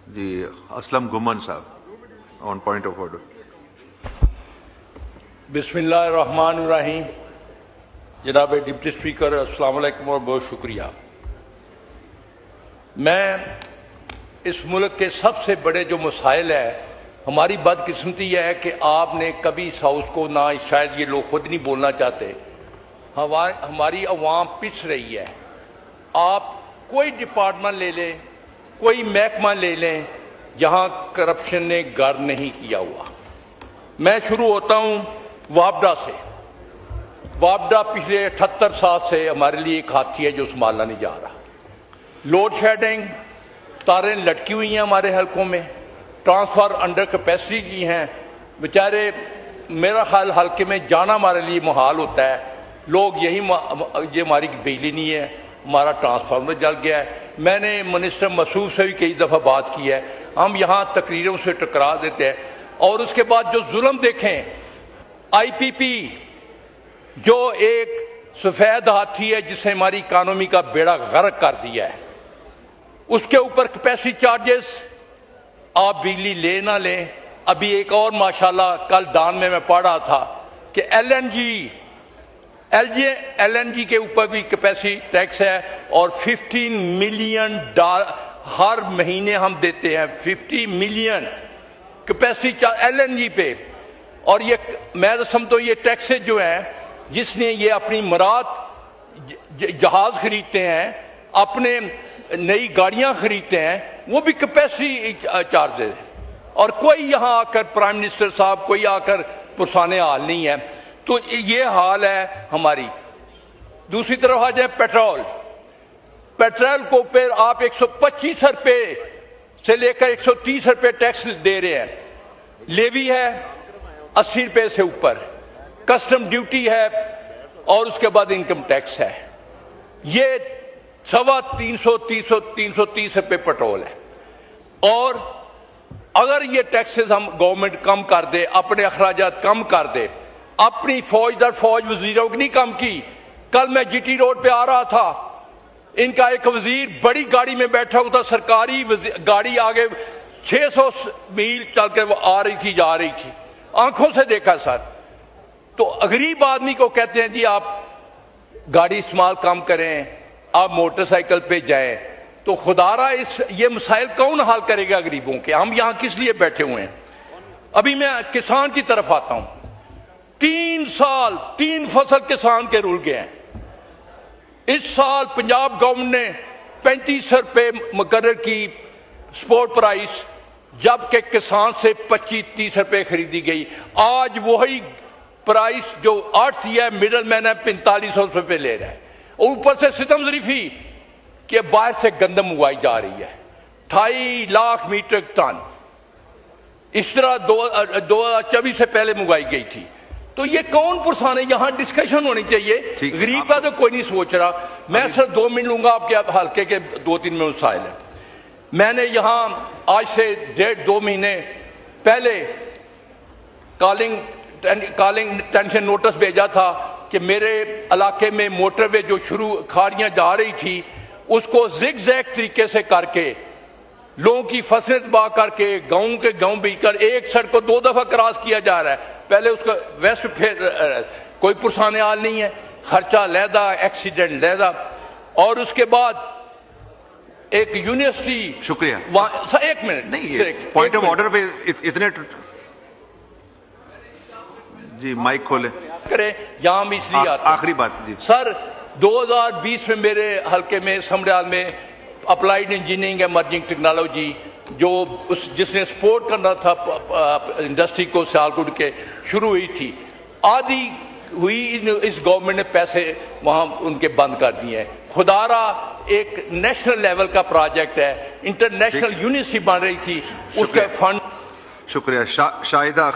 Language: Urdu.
جی اسلم گمن صاحب آن پوائنٹ آف آرڈر. بسم اللہ الرحمن الرحیم. جناب ڈپٹی اسپیکر السلام علیکم اور بہت شکریہ. میں اس ملک کے سب سے بڑے جو مسائل ہے، ہماری بدقسمتی یہ ہے کہ آپ نے کبھی اس ہاؤس کو نہ، شاید یہ لوگ خود نہیں بولنا چاہتے، ہماری عوام پچھ رہی ہے. آپ کوئی ڈپارٹمنٹ لے لیں، کوئی محکمہ لے لیں، جہاں کرپشن نے گر نہیں کیا ہوا. میں شروع ہوتا ہوں وابڈا سے. وابڈا پچھلے 78 سال سے ہمارے لیے ایک ہاتھی ہے جو سنبھالا نہیں جا رہا. لوڈ شیڈنگ، تاریں لٹکی ہوئی ہیں ہمارے حلقوں میں، ٹرانسفار انڈر کیپیسٹی کی ہیں. بیچارے میرا خیال حلقے میں جانا ہمارے لیے محال ہوتا ہے. لوگ یہ ہماری بجلی نہیں ہے، ہمارا ٹرانسفارمر جل گیا ہے. میں نے منسٹر مسعود سے بھی کئی دفعہ بات کی ہے. ہم یہاں تقریروں سے ٹکرا دیتے ہیں. اور اس کے بعد جو ظلم دیکھیں، آئی پی پی جو ایک سفید ہاتھی ہے جس نے ہماری اکانومی کا بیڑا غرق کر دیا ہے، اس کے اوپر کیپیسٹی چارجز، آپ بجلی لے نہ لیں. ابھی ایک اور ماشاءاللہ کل ڈان میں پڑھ رہا تھا کہ ایل این جی کے اوپر بھی کیپیسٹی ٹیکس ہے، اور $15 ملین ہر مہینے ہم دیتے ہیں. 50 million capacity L N G پہ. اور یہ میں سمجھتا ہوں یہ ٹیکسز جو ہیں، جس نے یہ اپنی مراد جہاز خریدتے ہیں، اپنے نئی گاڑیاں خریدتے ہیں، وہ بھی کیپیسٹی چارجز ہیں. اور کوئی یہاں آ کر پرائم منسٹر صاحب کوئی آ کر پرسانے حال نہیں ہے. تو یہ حال ہے ہماری. دوسری طرف آ جائیں پیٹرول کو پھر آپ 125 روپے سے لے کر 130 روپے ٹیکس دے رہے ہیں. لیوی ہے 80 روپے سے اوپر، کسٹم ڈیوٹی ہے، اور اس کے بعد انکم ٹیکس ہے. یہ 330 روپے پیٹرول ہے. اور اگر یہ ٹیکسز ہم گورنمنٹ کم کر دے، اپنے اخراجات کم کر دے، اپنی فوج در فوج وزیروں کی نہیں کم کی. کل میں جی ٹی روڈ پہ آ رہا تھا، ان کا ایک وزیر بڑی گاڑی میں بیٹھا ہوا تھا، سرکاری گاڑی آگے 600 میل چل کے وہ آ رہی تھی، جا رہی تھی. آنکھوں سے دیکھا سر. تو غریب آدمی کو کہتے ہیں جی آپ گاڑی استعمال کم کریں، آپ موٹر سائیکل پہ جائیں. تو خدا را یہ مسائل کون حل کرے گا غریبوں کے؟ ہم یہاں کس لیے بیٹھے ہوئے ہیں؟ ابھی میں کسان کی طرف آتا ہوں. 3 سال 3 فصل کسان کے رول گئے ہیں. اس سال پنجاب گورنمنٹ نے 35 روپے مقرر کی سپورٹ پرائس، جبکہ کسان سے 25-30 روپے خریدی گئی. آج وہی پرائس جو 8 ہے، مڈل مین ہے 4500 روپے لے رہا ہے. اوپر سے ستم ظریفی کہ باہر سے گندم اگائی جا رہی ہے 2.5 لاکھ میٹرک ٹن. اس طرح 2024 سے پہلے منگائی گئی تھی. تو یہ کون پرسانے؟ یہاں ڈسکشن ہونی چاہیے. غریب کا تو کوئی نہیں سوچ رہا. میں صرف 2 منٹ لوں گا آپ کے حلقے کے 2-3 مسائل ہیں. میں نے یہاں آج سے 1.5-2 مہینے پہلے کالنگ ٹینشن نوٹس بھیجا تھا کہ میرے علاقے میں موٹر وے جو کھاڑیاں جا رہی تھی، اس کو زگ زیگ طریقے سے کر کے لوگوں کی فصلیں تباہ کر کے گاؤں کے گاؤں بیچ کر ایک سڑک کو 2 دفعہ کراس کیا جا رہا ہے. پہلے اس کا ویسٹ پھر کوئی پرسانے حال نہیں ہے، خرچہ علیحدہ، ایکسیڈنٹ علیحدہ. اور اس کے بعد ایک یونیورسٹی. شکریہ. ایک منٹ نہیں، پوائنٹ آف آرڈر پہ اتنے جی مائک کھولے کریں. یہاں بھی اس لیے آخری بات جی سر. 2020 میں میرے حلقے میں سمڑیال میں اپلائیڈ انجینئرنگ ایمرجنگ ٹیکنالوجی جس نے سپورٹ کرنا تھا انڈسٹری کو سیالکوٹ کے، شروع ہوئی تھی. آدھی ہوئی، اس گورنمنٹ نے پیسے وہاں ان کے بند کر دیے ہیں. خدا را ایک نیشنل لیول کا پروجیکٹ ہے، انٹرنیشنل یونیورسٹی بن رہی تھی، اس کے فنڈ. شکریہ. شاہدہ